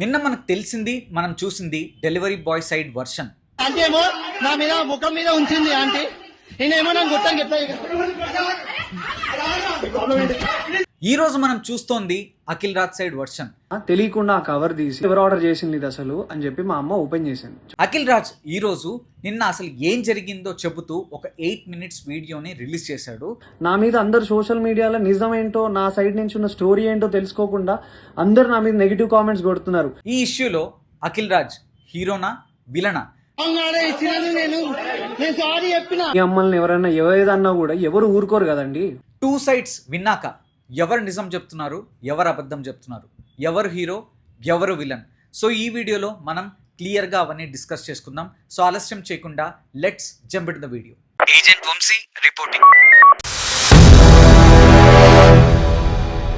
నిన్న మనకు తెలిసింది, మనం చూసింది డెలివరీ బాయ్ సైడ్ వర్షన్. అంటే ఏమో నా మీద ముఖం మీద ఉంచింది ఆంటీ. నేనేమో నన్ను గుర్తాను చెప్తా. ఈ రోజు మనం చూస్తోంది అఖిల్ రాజ్ సైడ్ వర్షన్. తెలియకుండా ఆ కవర్ తీసి ఎవరు ఆర్డర్ చేసింది ఇది అసలు అని చెప్పి మా అమ్మ ఓపెన్ చేసింది. అఖిల్ రాజ్ ఈ రోజు నిన్న అసలు ఏం జరిగిందో చెబుతూ ఒక 8 minutes వీడియోని రిలీజ్ చేశాడు. నా మీద అందరు సోషల్ మీడియాలో నిజం ఏంటో, నా సైడ్ నుంచి ఉన్న స్టోరీ ఏంటో తెలుసుకోకుండా అందరు నా మీద నెగిటివ్ కామెంట్స్ కొడుతున్నారు. ఈ ఇష్యూలో అఖిల్ రాజ్ హీరోనా విలనా? మీ అమ్మల్ని ఎవరైనా ఏదన్నా కూడా ఎవరు ఊరుకోరు కదండి. 2 sides విన్నాక ఎవరు నిజం చెప్తున్నారు, ఎవరు అబద్ధం చెప్తున్నారు, ఎవరు హీరో, ఎవరు విలన్? సో ఈ వీడియోలో మనం క్లియర్గా అవన్నీ డిస్కస్ చేసుకుందాం. సో ఆలస్యం చేయకుండా let's jump in the video. Agent Vamshi reporting.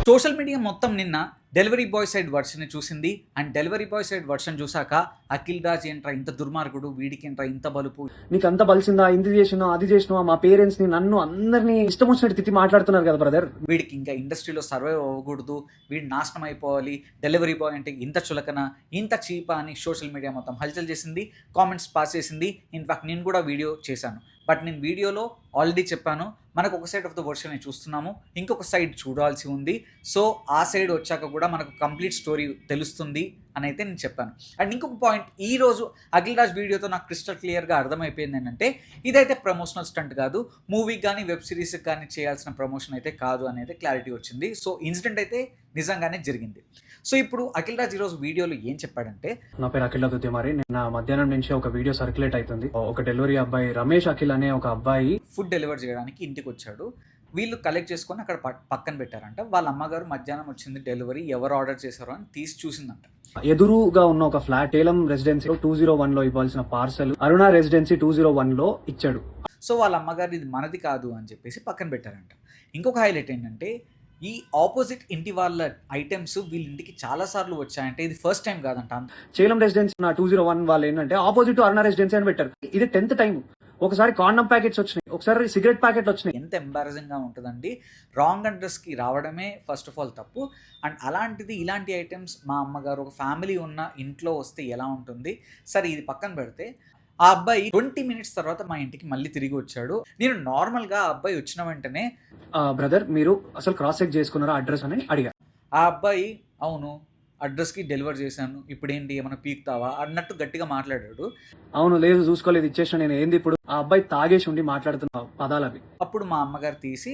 Social media మొత్తం నిన్న డెలివరీ బాయ్ సైడ్ వర్షన్ చూసింది. And delivery boy side version చూసాక అఖిల్ రాజ్ ఏంట్రా ఇంత దుర్మార్గుడు, వీడికి ఏంట్రా ఇంత బలుపు, నీకు అంత బలిసిందా, ఇది చేసినావు అది చేసినావా, మా పేరెంట్స్ ని నన్ను అందరినీ ఇష్టం వచ్చినట్టు తిట్టి మాట్లాడుతున్నారు కదా బ్రదర్. వీడికి ఇంకా ఇండస్ట్రీలో సర్వైవ్ అవ్వకూడదు, వీడి నాశనం అయిపోవాలి, డెలివరీ బాయ్ అంటే ఇంత చులకన, ఇంత చీపా అని సోషల్ మీడియా మొత్తం హల్చల్ చేసింది, కామెంట్స్ పాస్ చేసింది. ఇన్ఫాక్ట్ నేను కూడా వీడియో చేశాను. బట్ నేను వీడియోలో ఆల్రెడీ చెప్పాను, మనకు ఒక సైడ్ ఆఫ్ ద వర్షన్ చూస్తున్నాము, ఇంకొక సైడ్ చూడాల్సి ఉంది. సో ఆ సైడ్ వచ్చాక కూడా మనకు కంప్లీట్ స్టోరీ తెలుస్తుంది అని అయితే నేను చెప్పాను. అండ్ ఇంకొక పాయింట్, ఈరోజు అఖిల్ రాజ్ వీడియోతో నాకు క్రిస్టల్ క్లియర్గా అర్థమైపోయింది ఏంటంటే ఇదైతే ప్రమోషనల్ స్టంట్ కాదు, మూవీకి కానీ వెబ్ సిరీస్కి కానీ చేయాల్సిన ప్రమోషన్ అయితే కాదు అనేది క్లారిటీ వచ్చింది. సో ఇన్సిడెంట్ అయితే నిజంగానే జరిగింది. సో ఇప్పుడు అఖిల్ రాజ్ ఈరోజు వీడియోలో ఏం చెప్పాడంటే, నా పేరు అఖిల్ మరి నిన్న మధ్యాహ్నం నుంచి ఒక వీడియో సర్క్యులేట్ అవుతుంది. ఒక డెలివరీ అబ్బాయి రమేష్ అఖిల్ అనే ఒక అబ్బాయి ఫుడ్ డెలివర్ చేయడానికి ఇంటికి వచ్చాడు. వీళ్ళు కలెక్ట్ చేసుకొని అక్కడ పక్కన పెట్టారంట. వాళ్ళ అమ్మగారు మధ్యాహ్నం వచ్చింది డెలివరీ, ఎవరు ఆర్డర్ చేశారో అని తీసి చూసిందంట. ఎదురుగా ఉన్న ఒక ఫ్లాట్ ఏలం రెసిడెన్సీ 201 లో ఇవ్వాల్సిన పార్సల్ అరుణ రెసిడెన్సీ 201 లో ఇచ్చాడు. సో వాళ్ళ అమ్మగారు ఇది మనది కాదు అని చెప్పేసి పక్కన పెట్టారంట. ఇంకొక హైలైట్ ఏంటంటే ఈ ఆపోజిట్ ఇంటి వాళ్ళ ఐటమ్స్ వీళ్ళ ఇంటికి చాలా సార్లు వచ్చాయంటే ఇది ఫస్ట్ టైం కాదంట. చేలం రెసిడెన్సీ 201 వాళ్ళు ఏంటంటే ఆపోజిట్ అరుణ రెసిడెన్సీ అని పెట్టారు. ఇది 10th టైం. ఒకసారి కాండమ్ ప్యాకెట్స్ వచ్చినాయి, ఒకసారి సిగరెట్ ప్యాకెట్లు వచ్చినాయి. ఎంత ఎంబారసింగ్గా ఉంటుందండి. రాంగ్ అడ్రస్కి రావడమే ఫస్ట్ ఆఫ్ ఆల్ తప్పు. అండ్ అలాంటిది ఇలాంటి ఐటమ్స్ మా అమ్మగారు ఒక ఫ్యామిలీ ఉన్న ఇంట్లో వస్తే ఎలా ఉంటుంది? సరే ఇది పక్కన పెడితే ఆ అబ్బాయి 20 minutes తర్వాత మా ఇంటికి మళ్ళీ తిరిగి వచ్చాడు. నేను నార్మల్గా ఆ అబ్బాయి వచ్చిన వెంటనే బ్రదర్ మీరు అసలు క్రాస్ చెక్ చేసుకున్నారా అడ్రస్ అని అడిగా. ఆ అబ్బాయి అవును అడ్రస్కి డెలివర్ చేశాను, ఇప్పుడు ఏంటి ఏమైనా పీక్తావా అన్నట్టు గట్టిగా మాట్లాడాడు. అవును లేదు చూసుకోలేదు ఇచ్చేసిన నేను ఏంది ఇప్పుడు. ఆ అబ్బాయి తాగేసి ఉండి మాట్లాడుతున్న పదాలు అవి. అప్పుడు మా అమ్మగారు తీసి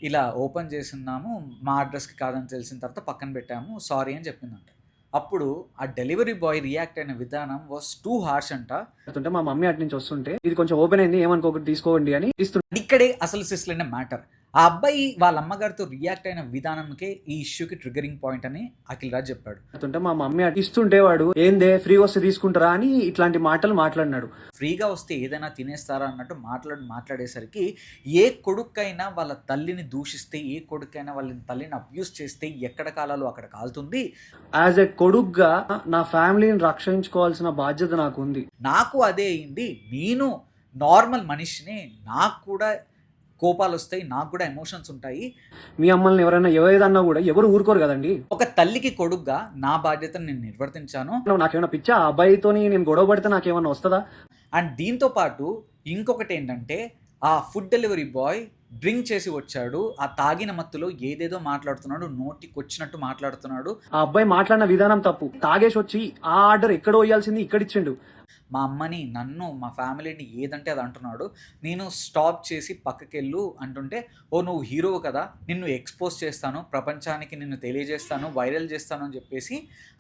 ఇలా ఓపెన్ చేస్తున్నాము, మా అడ్రస్కి కాదని తెలిసిన తర్వాత పక్కన పెట్టాము, సారీ అని చెప్పిందంట. అప్పుడు ఆ డెలివరీ బాయ్ రియాక్ట్ అయిన విధానం వాస్ టూ హార్ష్ అంట. మా మమ్మీ అటు నుంచి వస్తుంటే ఇది కొంచెం ఓపెన్ అయింది ఏమనుకోకటి తీసుకోండి అని ఇస్తుంది. ఇక్కడే అసలు సిస్లైన మ్యాటర్. ఆ అబ్బాయి వాళ్ళ అమ్మగారితో రియాక్ట్ అయిన విధానంకే ఈ ఇష్యూకి ట్రిగరింగ్ పాయింట్ అని అఖిల్ రాజ్ చెప్పాడు. మా మమ్మీ అటు ఇస్తుంటే వాడు ఏందే ఫ్రీ వస్తే తీసుకుంటారా అని ఇట్లాంటి మాటలు మాట్లాడినాడు. ఫ్రీగా వస్తే ఏదైనా తినేస్తారా అన్నట్టు మాట్లాడేసరికి ఏ కొడుకైనా వాళ్ళ తల్లిని దూషిస్తే, ఏ కొడుకైనా వాళ్ళ తల్లిని అబ్యూస్ చేస్తే ఎక్కడ కాలాలో అక్కడ కాలుతుంది. యాజ్ ఎ కొడుగ్గా నా ఫ్యామిలీని రక్షించుకోవాల్సిన బాధ్యత నాకు ఉంది. నాకు అదే అయింది. నేను నార్మల్ మనిషిని, నాకు కూడా కోపాలు వస్తాయి, నాకు కూడా ఎమోషన్స్ ఉంటాయి. మీ అమ్మల్ని ఎవరైనా ఏదన్నా కూడా ఎవరు ఊరుకోరు కదండి. ఒక తల్లికి కొడుగ్గా నా బాధ్యతను నేను నిర్వర్తించాను. నాకేమైనా పిచ్చా ఆ అబ్బాయితో నేను గొడవ పడితే నాకేమన్నా వస్తుందా? అండ్ దీంతో పాటు ఇంకొకటి ఏంటంటే ఆ ఫుడ్ డెలివరీ బాయ్ డ్రింక్ చేసి వచ్చాడు, ఆ తాగిన మత్తులో ఏదేదో మాట్లాడుతున్నాడు, నోటికి వచ్చినట్టు మాట్లాడుతున్నాడు. ఆ అబ్బాయి మాట్లాడిన విధానం తప్పు. తాగేసి వచ్చి ఆ ఆర్డర్ ఎక్కడో వేయాల్సింది ఇక్కడ ఇచ్చిండు. మా అమ్మని, నన్ను, మా ఫ్యామిలీని ఏదంటే అది అంటున్నాడు. నేను స్టాప్ చేసి పక్కకెళ్ళు అంటుంటే, ఓ నువ్వు హీరో కదా, నిన్ను ఎక్స్పోజ్ చేస్తాను, ప్రపంచానికి నిన్ను తెలియజేస్తాను, వైరల్ చేస్తాను అని చెప్పేసి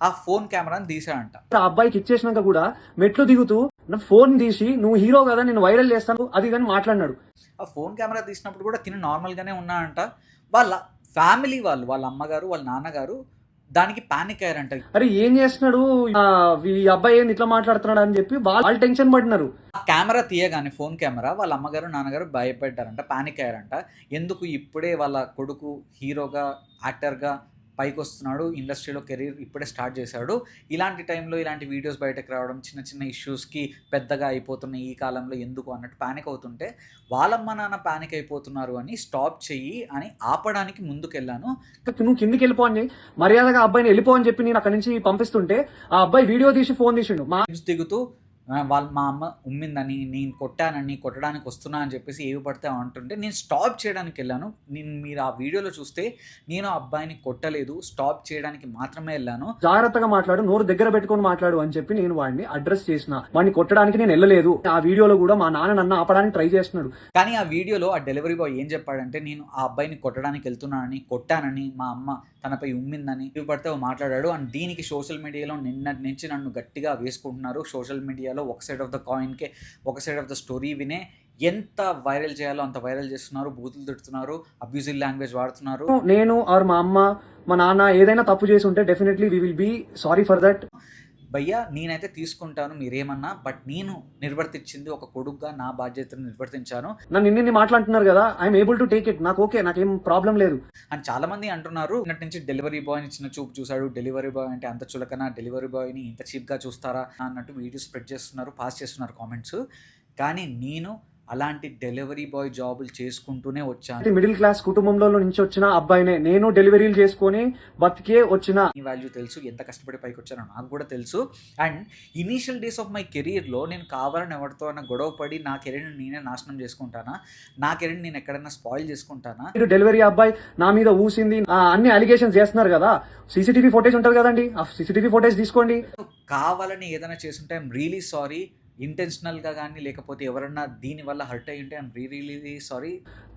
ఆ ఫోన్ కెమెరాని తీసాడంట. ఆ అబ్బాయికి ఇచ్చేసినాక కూడా మెట్లు దిగుతూ నా ఫోన్ తీసి నువ్వు హీరో కదా నేను వైరల్ చేస్తాను అది కానీ మాట్లాడినాడు. ఆ ఫోన్ కెమెరా తీసినప్పుడు కూడా తిని నార్మల్గానే ఉన్నాడంట. వాళ్ళ ఫ్యామిలీ వాళ్ళు, వాళ్ళ అమ్మగారు, వాళ్ళ నాన్నగారు దానికి పానిక్ అయ్యారంట. అరే ఏం చేస్తున్నాడు ఈ అబ్బాయి ఏంది ఇట్లా మాట్లాడుతున్నాడు అని చెప్పి వాళ్ళు టెన్షన్ పడినారు. ఆ కెమెరా తీయగానే ఫోన్ కెమెరా వాళ్ళ అమ్మగారు నాన్నగారు భయపడ్డారంట, పానిక్ అయ్యారంట. ఎందుకు ఇప్పుడే వాళ్ళ కొడుకు హీరోగా, యాక్టర్గా పైకి వస్తున్నాడు, ఇండస్ట్రీలో కెరీర్ ఇప్పుడే స్టార్ట్ చేశాడు. ఇలాంటి టైంలో ఇలాంటి వీడియోస్ బయటకు రావడం, చిన్న చిన్న ఇష్యూస్కి పెద్దగా అయిపోతున్నాయి ఈ కాలంలో ఎందుకు అన్నట్టు ప్యానిక్ అవుతుంటే, వాళ్ళమ్మ నాన్న ప్యానిక్ అయిపోతున్నారు అని స్టాప్ చెయ్యి అని ఆపడానికి ముందుకెళ్ళాను. నువ్వు కిందికి వెళ్ళిపో అని మర్యాదగా ఆ అబ్బాయిని వెళ్ళిపో అని చెప్పి నేను అక్కడి నుంచి పంపిస్తుంటే ఆ అబ్బాయి వీడియో తీసి ఫోన్ తీసిండు. దిగుతూ మా అమ్మ ఉమ్మిందని, నేను కొట్టానని, కొట్టడానికి వస్తున్నా అని చెప్పేసి ఏవి పడితే అంటుంటే నేను స్టాప్ చేయడానికి వెళ్ళాను. మీరు ఆ వీడియోలో చూస్తే నేను ఆ అబ్బాయిని కొట్టలేదు, స్టాప్ చేయడానికి మాత్రమే వెళ్ళాను. జాగ్రత్తగా మాట్లాడు, నోరు దగ్గర పెట్టుకొని మాట్లాడు అని చెప్పి నేను వాడిని అడ్రస్ చేసిన. వాడిని కొట్టడానికి నేను వెళ్ళలేదు. ఆ వీడియోలో కూడా మా నాన్న నన్ను ఆపడానికి ట్రై చేస్తున్నాడు. కానీ ఆ వీడియోలో ఆ డెలివరీ బాయ్ ఏం చెప్పాడంటే, నేను ఆ అబ్బాయిని కొట్టడానికి వెళ్తున్నానని, కొట్టానని, మా అమ్మ తనపై ఉమ్మిందని ఇవి పడితే మాట్లాడాడు. అండ్ దీనికి సోషల్ మీడియాలో నిన్నటి నుంచి నన్ను గట్టిగా వేసుకుంటున్నారు. సోషల్ మీడియాలో ఒక సైడ్ ఆఫ్ ద కాయిన్కే ఒక సైడ్ ఆఫ్ ద స్టోరీ వినే ఎంత వైరల్ చేయాలో అంత వైరల్ చేస్తున్నారు, బూతులు తిడుతున్నారు, అబ్యూజివ్ లాంగ్వేజ్ వాడుతున్నారు. నేను ఆర్ మా అమ్మ మా నాన్న ఏదైనా తప్పు చేసి ఉంటే definitely we will be sorry for that. భయ్యా నేనైతే తీసుకుంటాను మీరేమన్నా, బట్ నేను నిర్వర్తించింది ఒక కొడుకుగా నా బాధ్యతను నిర్వర్తించాను. నన్ను ఇన్ని మాట్లాడుతున్నారు కదా, I'm able to take it. నాకు ఓకే, నాకేం ప్రాబ్లం లేదు. అని చాలా మంది అంటున్నారు, నిన్నటి నుంచి డెలివరీ బాయ్ని చిన్న చూపు చూశాడు, డెలివరీ బాయ్ అంటే అంత చులకన, డెలివరీ బాయ్ని ఇంత చీప్గా చూస్తారా అన్నట్టు వీడియో స్ప్రెడ్ చేస్తున్నారు, పాస్ చేస్తున్నారు కామెంట్స్. కానీ నేను అలాంటి డెలివరీ బాయ్ జాబులు చేసుకుంటూనే వచ్చాను. మిడిల్ క్లాస్ కుటుంబంలో నుంచి వచ్చిన అబ్బాయినే నేను, డెలివరీలు చేసుకొని బతికే వచ్చిన. ఈ వాల్యూ తెలుసు, ఎంత కష్టపడి పైకి వచ్చానో నాకు కూడా తెలుసు. And initial days of my కెరీర్లో నేను కావాలని ఎవరితో అన్న గొడవ పడి నా కెరీర్ని నేనే నాశనం చేసుకుంటానా, నా కెరీర్ని నేను ఎక్కడైనా స్పాయిల్ చేసుకుంటానా? మీరు డెలివరీ అబ్బాయి నా మీద ఊసింది అన్ని అలిగేషన్స్ చేస్తున్నారు కదా, సీసీటీవీ ఫోటేజ్ ఉంటుంది కదండి, ఆ సీసీటీవీ ఫోటేజ్ తీసుకోండి. కావాలని ఏదైనా చేస్తుంటే ఐఎమ్ రియలీ సారీ. ఇంటెన్షనల్గా కానీ లేకపోతే ఎవరన్నా దీనివల్ల హర్ట్ అయ్యి ఉంటే ఐఎమ్ రియలీ సారీ.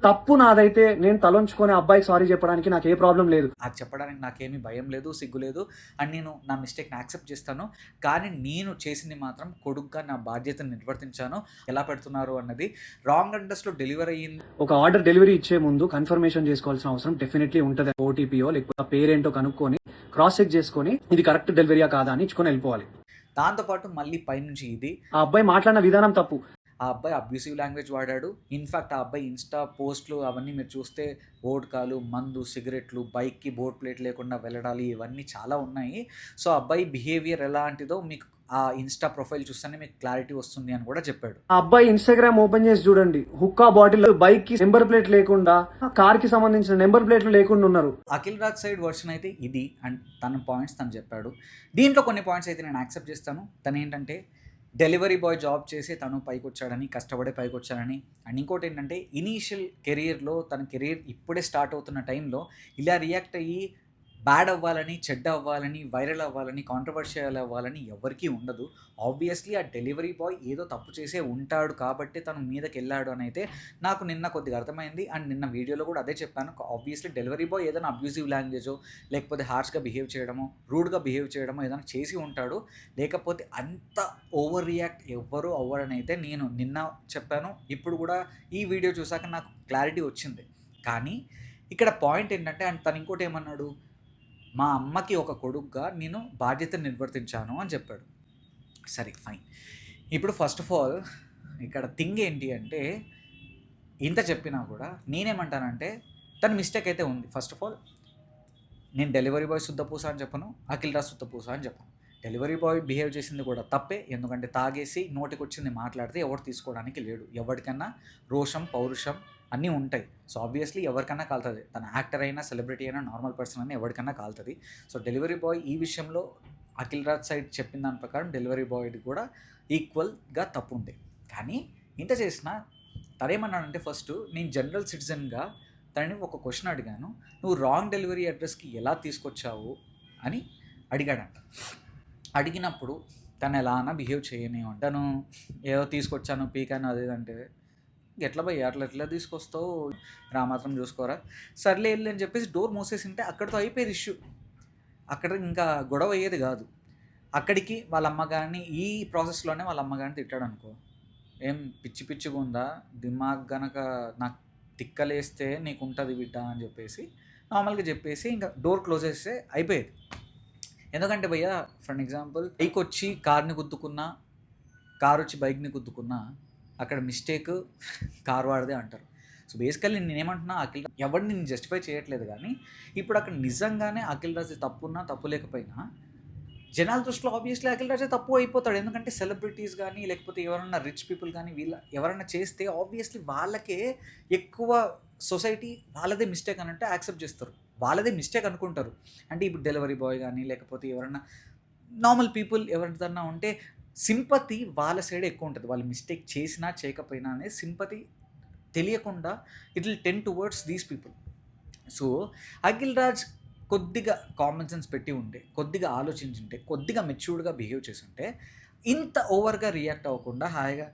తప్పు నాదైతే నేను తలంచుకొని అబ్బాయికి సారీ చెప్పడానికి నాకు ఏ ప్రాబ్లం లేదు. అది చెప్పడానికి నాకేమీ భయం లేదు, సిగ్గు లేదు. అండ్ నేను నా మిస్టేక్ని యాక్సెప్ట్ చేస్తాను. కానీ నేను చేసింది మాత్రం కొడుకుగా నా బాధ్యతను నిర్వర్తించాను. ఎలా పెడుతున్నారు అన్నది రాంగ్ అడ్రస్లో డెలివరీ అయ్యింది. ఒక ఆర్డర్ డెలివరీ ఇచ్చే ముందు కన్ఫర్మేషన్ చేసుకోవాల్సిన అవసరం డెఫినెట్లీ ఉంటుంది. ఓటీపీయో లేకపోతే పేరేంటో కనుక్కొని క్రాస్ చెక్ చేసుకొని ఇది కరెక్ట్ డెలివరీయా కాదా అని ఇచ్చుకొని వెళ్ళిపోవాలి. దాంతోపాటు మళ్ళీ పైనుంచి ఇది ఆ అబ్బాయి మాట్లాడిన విధానం తప్పు. ఆ అబ్బాయి అబ్యూసివ్ లాంగ్వేజ్ వాడాడు. ఇన్ఫ్యాక్ట్ ఆ అబ్బాయి ఇన్స్టా పోస్ట్లు అవన్నీ మీరు చూస్తే వోడ్కాలు, మందు, సిగరెట్లు, బైక్కి బోర్డ్ ప్లేట్ లేకుండా వెళ్ళడాలి, ఇవన్నీ చాలా ఉన్నాయి. సో అబ్బాయి బిహేవియర్ ఎలాంటిదో మీకు ఆ ఇన్స్టా ప్రొఫైల్ చూస్తేనే మీకు క్లారిటీ వస్తుంది అని కూడా చెప్పాడు. ఆ అబ్బాయి ఇన్స్టాగ్రామ్ ఓపెన్ చేసి చూడండి, హుక్కా బాటిల్, బైక్ కి నెంబర్ ప్లేట్ లేకుండా, కార్ కి సంబంధించిన నెంబర్ ప్లేట్లు లేకుండా ఉన్నారు. అఖిల్ రాజ్ సైడ్ వర్షన్ అయితే ఇది. అండ్ తన పాయింట్స్ తను చెప్పాడు. దీంట్లో కొన్ని పాయింట్స్ అయితే నేను యాక్సెప్ట్ చేస్తాను. తను ఏంటంటే డెలివరీ బాయ్ జాబ్ చేసి తను పైకి వచ్చాడని, కష్టపడే పైకి వచ్చాడని. అండ్ ఇంకోటి ఏంటంటే ఇనీషియల్ కెరీర్లో తన కెరీర్ ఇప్పుడే స్టార్ట్ అవుతున్న టైంలో ఇలా రియాక్ట్ అయ్యి బ్యాడ్ అవ్వాలని, చెడ్డ అవ్వాలని, వైరల్ అవ్వాలని, కాంట్రవర్షియల్ అవ్వాలని ఎవరికీ ఉండదు. ఆబ్వియస్లీ ఆ డెలివరీ బాయ్ ఏదో తప్పు చేసే ఉంటాడు కాబట్టి తను మీదకి వెళ్ళాడు అని అయితే నాకు నిన్న కొద్దిగా అర్థమైంది. అండ్ నిన్న వీడియోలో కూడా అదే చెప్పాను. ఆబ్వియస్లీ డెలివరీ బాయ్ ఏదైనా అబ్యూజివ్ లాంగ్వేజో లేకపోతే హార్ష్గా బిహేవ్ చేయడమో, రూడ్గా బిహేవ్ చేయడమో ఏదైనా చేసి ఉంటాడు. లేకపోతే అంత ఓవర్ రియాక్ట్ ఎవ్వరూ అవ్వరని అయితే నేను నిన్న చెప్పాను. ఇప్పుడు కూడా ఈ వీడియో చూసాక నాకు క్లారిటీ వచ్చింది. కానీ ఇక్కడ పాయింట్ ఏంటంటే అండ్ తను ఇంకోటి ఏమన్నాడు, మా అమ్మకి ఒక కొడుకుగా నేను బాధ్యతను నిర్వర్తించాను అని చెప్పాడు. సరే ఫైన్. ఇప్పుడు ఫస్ట్ ఆఫ్ ఆల్ ఇక్కడ థింగ్ ఏంటి అంటే, ఇంత చెప్పినా కూడా నేనేమంటానంటే తన మిస్టేక్ అయితే ఉంది. ఫస్ట్ ఆఫ్ ఆల్ నేను డెలివరీ బాయ్ శుద్ధపూస అని చెప్పను, అఖిల్ రాజ్ శుద్ధపూస అని చెప్పను. డెలివరీ బాయ్ బిహేవ్ చేసింది కూడా తప్పే. ఎందుకంటే తాగేసి నోటికి వచ్చింది మాట్లాడితే ఎవరు తీసుకోవడానికి లేడు. ఎవరికన్నా రోషం, పౌరుషం అన్నీ ఉంటాయి. సో ఆబ్వియస్లీ ఎవరికన్నా కాలుతుంది. తన యాక్టర్ అయినా, సెలబ్రిటీ అయినా, నార్మల్ పర్సన్ అయినా ఎవరికన్నా కాలుతుంది. సో డెలివరీ బాయ్ ఈ విషయంలో అఖిల్ రాజ్ సైడ్ చెప్పిన దాని ప్రకారం డెలివరీ బాయ్ది కూడా ఈక్వల్గా తప్పు ఉంది. కానీ ఇంత చేసినా తనేమన్నాడంటే, ఫస్ట్ నేను జనరల్ సిటిజన్గా తనని ఒక క్వశ్చన్ అడిగాను, నువ్వు రాంగ్ డెలివరీ అడ్రస్కి ఎలా తీసుకొచ్చావు అని అడిగాడంట. అడిగినప్పుడు తను ఎలా అన్నా బిహేవ్ చేయనేమో, తను ఏదో తీసుకొచ్చాను పీకాను అదేదంటే, ఎట్లా భయ్య అట్లా తీసుకొస్తావు, మాత్రం చూసుకోరా, సర్లే వెళ్ళి అని చెప్పేసి డోర్ మూసేసింటే అక్కడితో అయిపోయేది ఇష్యూ. అక్కడ ఇంకా గొడవ అయ్యేది కాదు. అక్కడికి వాళ్ళ అమ్మగారిని ఈ ప్రాసెస్లోనే వాళ్ళ అమ్మగారిని తిట్టాడు అనుకో, ఏం పిచ్చి పిచ్చిగా ఉందా, దిమాగ్ గనక నాకు తిక్కలేస్తే నీకు ఉంటుంది బిడ్డ అని చెప్పేసి నార్మల్గా చెప్పేసి ఇంకా డోర్ క్లోజ్ చేస్తే అయిపోయేది. ఎందుకంటే భయ్య ఫర్ ఎగ్జాంపుల్ బైక్ వచ్చి కార్ని గుద్దుకున్నా, కార్ వచ్చి బైక్ని గుద్దుకున్నా అక్కడ మిస్టేక్ కార్ వాడిదే అంటారు. సో బేసికల్లీ నేనేమంటున్నా అఖిల్ ఎవరిని నేను జస్టిఫై చేయట్లేదు, కానీ ఇప్పుడు అక్కడ నిజంగానే అఖిల్ రాజ్ తప్పున్నా తప్పు లేకపోయినా జనాల దృష్టిలో ఆబ్వియస్లీ అఖిల్ రాజే తప్పు అయిపోతాడు. ఎందుకంటే సెలబ్రిటీస్ కానీ లేకపోతే ఎవరన్నా రిచ్ పీపుల్ కానీ ఎవరన్నా చేస్తే ఆబ్వియస్లీ వాళ్ళకే ఎక్కువ సొసైటీ వాళ్ళదే మిస్టేక్ అని అంటే యాక్సెప్ట్ చేస్తారు, వాళ్ళదే మిస్టేక్ అనుకుంటారు. అంటే ఇప్పుడు డెలివరీ బాయ్ కానీ లేకపోతే ఎవరన్నా నార్మల్ పీపుల్ ఎవరిదన్నా ఉంటే సింపతి వాళ్ళ సైడ్ ఎక్కువ ఉంటుంది. వాళ్ళు మిస్టేక్ చేసినా చేయకపోయినా అనేది సింపతి తెలియకుండా it will ten towards these people. So Akhil Raj కొద్దిగా కామన్ సెన్స్ పెట్టి ఉంటే, కొద్దిగా ఆలోచించుంటే, కొద్దిగా మెచ్యూర్డ్గా బిహేవ్ చేసి ఉంటే ఇంత ఓవర్గా రియాక్ట్ అవ్వకుండా హాయిగా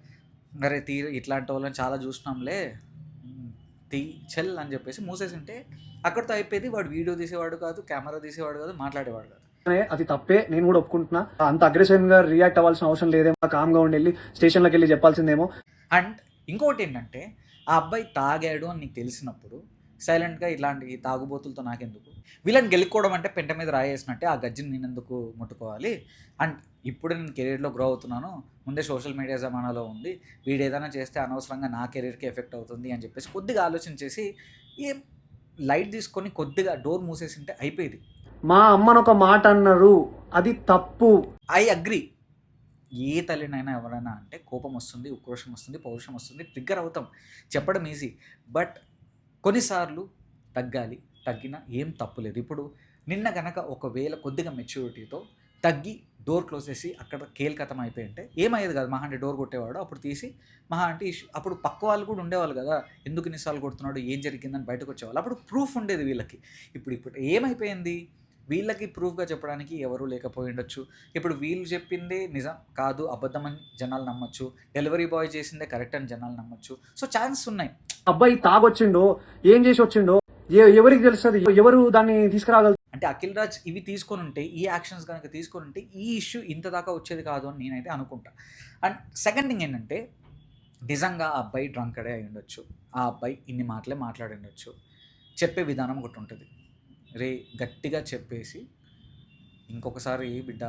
అరే ఇట్లాంటి వాళ్ళని చాలా చూసినాంలే చెల్ అని చెప్పేసి మూసేసి ఉంటే అక్కడితో అయిపోయేది. వాడు వీడియో తీసేవాడు కాదు, కెమెరా తీసేవాడు కాదు, మాట్లాడేవాడు కాదు. అది తప్పే, నేను కూడా ఒప్పుకుంటున్నా. అంత అగ్రెసివ్ గా రియాక్ట్ అవ్వాల్సిన అవసరం లేదేమో, కామ్ గా ఉండి వెళ్ళి స్టేషన్లోకి వెళ్ళి చెప్పాల్సిందేమో. అండ్ ఇంకోటి ఏంటంటే ఆ అబ్బాయి తాగాడు అని నీకు తెలిసినప్పుడు సైలెంట్గా ఇట్లాంటి తాగుబోతులతో నాకెందుకు, వీళ్ళని గెలుక్కోవడం అంటే పెంట మీద రాయేసినట్టే ఆ గజ్జిని నేను ఎందుకు ముట్టుకోవాలి. అండ్ ఇప్పుడు నేను కెరీర్లో గ్రో అవుతున్నాను, ముందే సోషల్ మీడియా జమానాలో ఉంది, వీడు ఏదైనా చేస్తే అనవసరంగా నా కెరీర్కి ఎఫెక్ట్ అవుతుంది అని చెప్పేసి కొద్దిగా ఆలోచన చేసి ఏం లైట్ తీసుకొని కొద్దిగా డోర్ మూసేసింటే అయిపోయేది. మా అమ్మను ఒక మాట అన్నారు, అది తప్పు. I agree. ఏ తల్లినైనా ఎవరైనా అంటే కోపం వస్తుంది, ఉక్రోషం వస్తుంది, పౌరుషం వస్తుంది, ట్రిగ్గర్ అవుతాం, చెప్పడం ఈజీ. బట్ కొన్నిసార్లు తగ్గాలి, తగ్గినా ఏం తప్పులేదు. ఇప్పుడు నిన్న గనక ఒకవేళ కొద్దిగా మెచ్యూరిటీతో తగ్గి డోర్ క్లోజ్ చేసి అక్కడ కేల్కతం అయిపోయి అంటే ఏమయ్యేది కాదు. మహా అంటే డోర్ కొట్టేవాడు, అప్పుడు తీసి మహా అంటే అప్పుడు పక్క వాళ్ళు కూడా ఉండేవాళ్ళు కదా, ఎందుకు ఇన్నిసార్లు కొడుతున్నాడు, ఏం జరిగిందని బయటకు వచ్చేవాళ్ళు, అప్పుడు ప్రూఫ్ ఉండేది వీళ్ళకి. ఇప్పుడు ఏమైపోయింది, వీళ్ళకి ప్రూఫ్గా చెప్పడానికి ఎవరూ లేకపోయి ఉండొచ్చు. ఇప్పుడు వీళ్ళు చెప్పిందే నిజం కాదు, అబద్ధం అని జనాలు నమ్మచ్చు, డెలివరీ బాయ్ చేసిందే కరెక్ట్ అని జనాలు నమ్మచ్చు. సో ఛాన్సెస్ ఉన్నాయి. అబ్బాయి తాగొచ్చిండో ఏం చేసి వచ్చిండో ఎవరికి తెలుస్తుంది, ఎవరు దాన్ని తీసుకురాగలరు. అంటే అఖిల్ రాజ్ ఇవి తీసుకొని ఉంటే, ఈ యాక్షన్స్ కనుక తీసుకొని ఉంటే ఈ ఇష్యూ ఇంత దాకా వచ్చేది కాదు అని నేనైతే అనుకుంటా. అండ్ సెకండ్ థింగ్ ఏంటంటే నిజంగా ఆ అబ్బాయి డ్రంకడే అయి ఉండొచ్చు, ఆ అబ్బాయి ఇన్ని మాటలే మాట్లాడి ఉండొచ్చు. చెప్పే విధానం ఒకటి ఉంటుంది, రే గట్టిగా చెప్పేసి ఇంకొకసారి బిడ్డ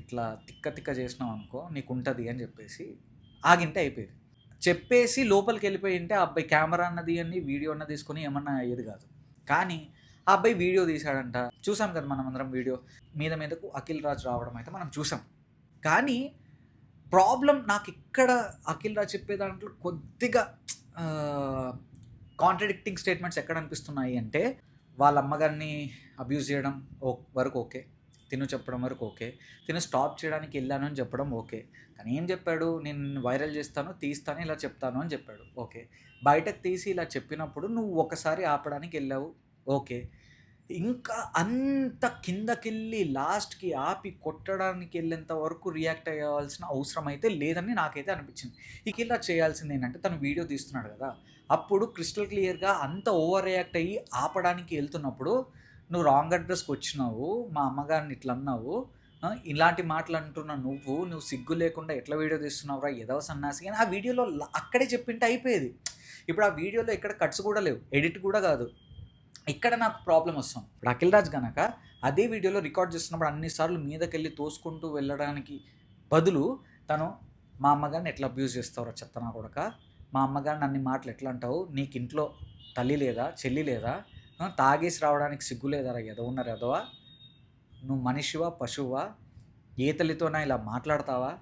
ఇట్లా తిక్క చేసినావు అనుకో నీకు ఉంటుంది అని చెప్పేసి ఆగింటే అయిపోయేది. చెప్పేసి లోపలికి వెళ్ళిపోయి ఉంటే ఆ అబ్బాయి కెమెరా అన్నది అని వీడియో అన్నది తీసుకొని ఏమన్నా అయ్యేది కాదు. కానీ ఆ అబ్బాయి వీడియో తీశాడంట, చూసాం కదా మనం అందరం, వీడియో మీదకు అఖిల్ రాజ్ రావడం అయితే మనం చూసాం. కానీ ప్రాబ్లం నాకు ఇక్కడ అఖిల్ రాజ్ చెప్పే దాంట్లో కొద్దిగా కాంట్రడిక్టింగ్ స్టేట్మెంట్స్ ఎక్కడ అనిపిస్తున్నాయి అంటే, వాళ్ళ అమ్మగారిని అబ్యూజ్ చేయడం వరకు ఓకే, తిను చెప్పడం వరకు ఓకే, తిను స్టాప్ చేయడానికి వెళ్ళాను అని చెప్పడం ఓకే, కానీ ఏం చెప్పాడు, నేను వైరల్ చేస్తాను, తీస్తాను, ఇలా చెప్తాను అని చెప్పాడు. ఓకే, బయటకు తీసి ఇలా చెప్పినప్పుడు నువ్వు ఒకసారి ఆపడానికి వెళ్ళావు, ఓకే. ఇంకా అంత కిందకెళ్ళి లాస్ట్కి ఆపి కొట్టడానికి వెళ్ళేంత వరకు రియాక్ట్ అయ్యాల్సిన అవసరం అయితే లేదని నాకైతే అనిపించింది. ఇలా చేయాల్సింది ఏంటంటే తను వీడియో తీస్తున్నాడు కదా, అప్పుడు క్రిస్టల్ క్లియర్గా అంత ఓవర్ రియాక్ట్ అయ్యి ఆపడానికి వెళ్తున్నప్పుడు నువ్వు రాంగ్ అడ్రస్కి వచ్చినావు, మా అమ్మగారిని ఇట్లా అన్నావు, ఇలాంటి మాటలు అంటున్నా నువ్వు సిగ్గు లేకుండా ఎట్లా వీడియో తీస్తున్నావురా ఏదో సన్నాసి అని ఆ వీడియోలో అక్కడే చెప్పింటే అయిపోయేది. ఇప్పుడు ఆ వీడియోలో ఎక్కడ కట్స్ కూడా లేవు, ఎడిట్ కూడా కాదు. ఇక్కడ నాకు ప్రాబ్లం వస్తాం. ఇప్పుడు అఖిల్ రాజ్ కనుక అదే వీడియోలో రికార్డ్ చేస్తున్నప్పుడు అన్నిసార్లు మీదకెళ్ళి తోసుకుంటూ వెళ్ళడానికి బదులు తను మా అమ్మగారిని ఎట్లా అబ్యూజ్ చేస్తావురా చెత్తనా కొడక, మా అమ్మగారిని అన్ని మాటలు ఎట్లా అంటావు, నీకు ఇంట్లో తల్లి లేదా చెల్లి లేదా, తాగేసి రావడానికి సిగ్గు లేదారా ఎదవున్నారు ఎదవా, నువ్వు మనిషివా పశువా, ఏ తల్లితోనా ఇలా మాట్లాడతావా,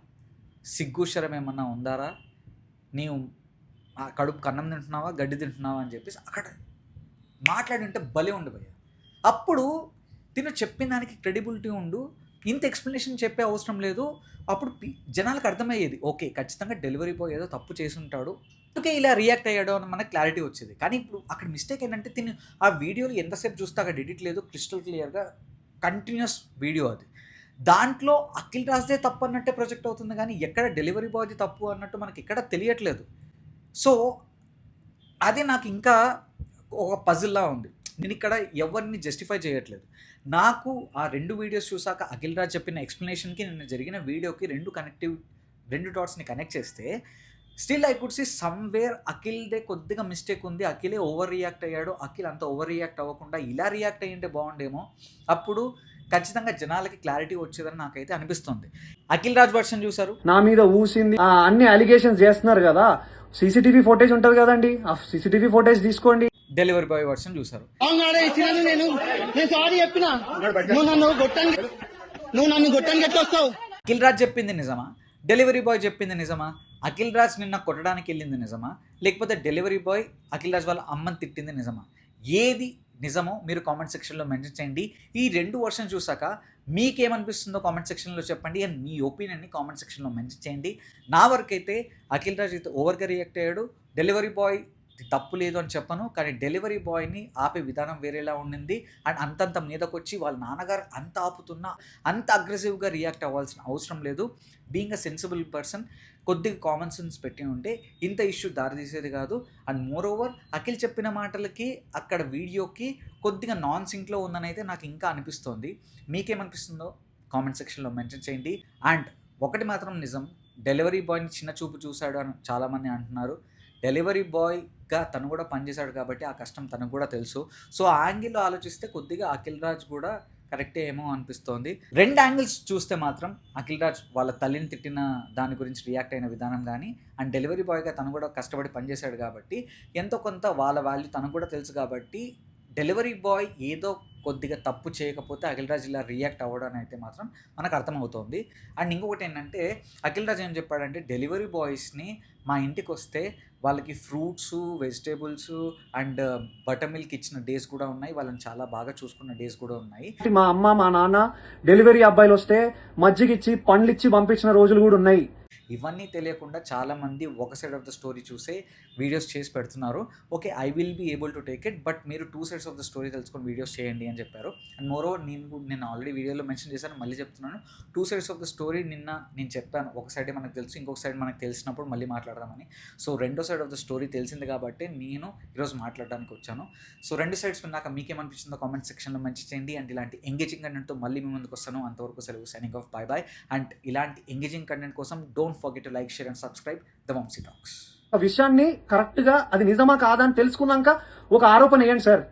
సిగ్గుశరం ఏమన్నా ఉందారా, నీవు కడుపు కన్నం తింటున్నావా గడ్డి తింటున్నావా అని చెప్పేసి అక్కడ మాట్లాడింటే భలే ఉండిపోయా. అప్పుడు తిను చెప్పిన దానికి క్రెడిబిలిటీ ఉండు, ఇంత ఎక్స్ప్లెనేషన్ చెప్పే అవసరం లేదు. అప్పుడు జనాలకు అర్థమయ్యేది, ఓకే ఖచ్చితంగా డెలివరీ బాయ్ ఏదో తప్పు చేసి ఉంటాడు, ఓకే ఇలా రియాక్ట్ అయ్యాడు అని మనకు క్లారిటీ వచ్చేది. కానీ ఇప్పుడు అక్కడ మిస్టేక్ ఏంటంటే తిను ఆ వీడియోలో ఎంతసేపు చూస్తే అక్కడ ఎడిట్ లేదు, క్రిస్టల్ క్లియర్గా కంటిన్యూస్ వీడియో అది, దాంట్లో అఖిల్ రాజ్దే తప్పు అన్నట్టే ప్రొజెక్ట్ అవుతుంది, కానీ ఎక్కడ డెలివరీ బాయ్ది తప్పు అన్నట్టు మనకి ఎక్కడ తెలియట్లేదు. సో అది నాకు ఇంకా ఒక పజిల్లా ఉంది. నేను ఇక్కడ ఎవరిని జస్టిఫై చేయట్లేదు. నాకు ఆ 2 వీడియోస్ చూసాక అఖిల్ రాజ్ చెప్పిన ఎక్స్ప్లెనేషన్కి నిన్న జరిగిన వీడియోకి రెండు డాట్స్ని కనెక్ట్ చేస్తే still I could see somewhere అఖిల్దే కొద్దిగా మిస్టేక్ ఉంది, అఖిలే ఓవర్ రియాక్ట్ అయ్యాడు, అఖిల్ అంత ఓవర్ రియాక్ట్ అవ్వకుండా ఇలా రియాక్ట్ అయ్యింటే బాగుండేమో, అప్పుడు ఖచ్చితంగా జనాలకి క్లారిటీ వచ్చేదని నాకైతే అనిపిస్తుంది. అఖిల్ రాజ్ వర్షన్ చూసారు, నా మీద ఊసింది అన్ని అలిగేషన్స్ చేస్తున్నారు కదా, సీసీటీవీ ఫోటేజ్ ఉంటుంది కదండి, ఆ సీసీటీవీ ఫోటేజ్ తీసుకోండి. డెలివరీ బాయ్ వర్షన్ చూసారు. అవునాడే ఇచ్చినాను నేను సారీ చెప్పినా నువ్వు నన్ను గొట్టానికి ఎట్లా వస్తావు? అఖిల్ రాజ్ చెప్పింది నిజమా, డెలివరీ బాయ్ చెప్పింది నిజమా? అఖిల్ రాజ్ నిన్న కొట్టడానికి వెళ్ళింది నిజమా, లేకపోతే డెలివరీ బాయ్ అఖిల్ రాజ్ వాళ్ళ అమ్మని తిట్టింది నిజమా? ఏది నిజమో మీరు కామెంట్ సెక్షన్లో మెన్షన్ చేయండి. ఈ 2 వర్షన్ చూసాక మీకేమనిపిస్తుందో కామెంట్ సెక్షన్లో చెప్పండి అండ్ మీ ఒపీనియన్ని కామెంట్ సెక్షన్లో మెన్షన్ చేయండి. నా వరకు అయితే అఖిల్ రాజ్ అయితే ఓవర్గా రియాక్ట్ అయ్యాడు. డెలివరీ బాయ్ తప్పు లేదు అని చెప్పను, కానీ డెలివరీ బాయ్ని ఆపే విధానం వేరేలా ఉండింది. అండ్ అంతంత మీదకి వచ్చి వాళ్ళ నాన్నగారు అంత ఆపుతున్నా అంత అగ్రెసివ్గా రియాక్ట్ అవ్వాల్సిన అవసరం లేదు. బీయింగ్ అ సెన్సిబుల్ పర్సన్ కొద్దిగా కామన్ సెన్స్ పెట్టి ఉంటే ఇంత ఇష్యూ దారితీసేది కాదు. అండ్ మోర్ ఓవర్ అఖిల్ చెప్పిన మాటలకి అక్కడ వీడియోకి కొద్దిగా నాన్ సింక్లో ఉందని అయితే నాకు ఇంకా అనిపిస్తోంది. మీకేమనిపిస్తుందో కామెంట్ సెక్షన్లో మెన్షన్ చేయండి. అండ్ ఒకటి మాత్రం నిజం, డెలివరీ బాయ్ని చిన్న చూపు చూశాడు అని చాలామంది అంటున్నారు. డెలివరీ బాయ్గా తను కూడా పనిచేశాడు కాబట్టి ఆ కష్టం తనకు కూడా తెలుసు. సో ఆ యాంగిల్లో ఆలోచిస్తే కొద్దిగా అఖిల్ రాజ్ కూడా కరెక్టే ఏమో అనిపిస్తోంది. 2 యాంగిల్స్ చూస్తే మాత్రం అఖిల్ రాజ్ వాళ్ళ తల్లిని తిట్టిన దాని గురించి రియాక్ట్ అయిన విధానం కానీ, అండ్ డెలివరీ బాయ్గా తను కూడా కష్టపడి పనిచేశాడు కాబట్టి ఎంతో కొంత వాళ్ళ వాల్యూ తనకు కూడా తెలుసు కాబట్టి డెలివరీ బాయ్ ఏదో కొద్దిగా తప్పు చేయకపోతే అఖిల్ రాజ్ ఇలా రియాక్ట్ అవ్వడం అయితే మాత్రం మనకు అర్థమవుతుంది. అండ్ ఇంకొకటి ఏంటంటే అఖిల్ రాజ్ ఏం చెప్పాడంటే డెలివరీ బాయ్స్ని మా ఇంటికి వస్తే వాళ్ళకి fruits, vegetables and butter milk ఇచ్చిన డేస్ కూడా ఉన్నాయి, వాళ్ళని చాలా బాగా చూసుకున్న డేస్ కూడా ఉన్నాయి. మా అమ్మ మా నాన్న డెలివరీ అబ్బాయిలు వస్తే మజ్జిగిచ్చి పండ్లు ఇచ్చి పంపించిన రోజులు కూడా ఉన్నాయి. ఇవన్నీ తెలియకుండా చాలామంది ఒక సైడ్ ఆఫ్ ద స్టోరీ చూసే వీడియోస్ చేసి పెడుతున్నారు. Okay, I will be able to take it, but మీరు 2 సైడ్స్ ఆఫ్ ద స్టోరీ తెలుసుకొని వీడియోస్ చేయండి అని చెప్పారు. అండ్ మోర్ ఓవర్ నేను ఆల్రెడీ వీడియోలో మెన్షన్ చేశాను, మళ్ళీ చెప్తున్నాను. 2 సైడ్స్ ఆఫ్ ద స్టోరీ నిన్న నేను చెప్పాను. ఒక సైడే మనకు తెలుసు, ఇంకొక సైడ్ మనకు తెలిసినప్పుడు మళ్ళీ మాట్లాడదామని. సో 2వ సైడ్ ఆఫ్ ద స్టోరీ తెలిసింది కాబట్టి నేను ఈరోజు మాట్లాడడానికి వచ్చాను. సో 2 సైడ్స్ విన్నాక మీకేమనిపించిందో కామెంట్ సెక్షన్లో మెన్షన్ చేయండి. అండ్ ఇలాంటి ఎంగేజింగ్ కంటెంట్తో మళ్ళీ మీ ముందుకు వస్తాను. అంతవరకు సెలవు, signing off, bye bye. And ఇలాంటి ఎంగేజింగ్ కంటెంట్ కోసం don't forget to like, share and subscribe the Vamshi talks. ఆ విషయాన్ని కరెక్ట్ గా అది నిజమా కాదా అని తెలుసుకున్నాక ఒక ఆరోపణ వేయండి సార్.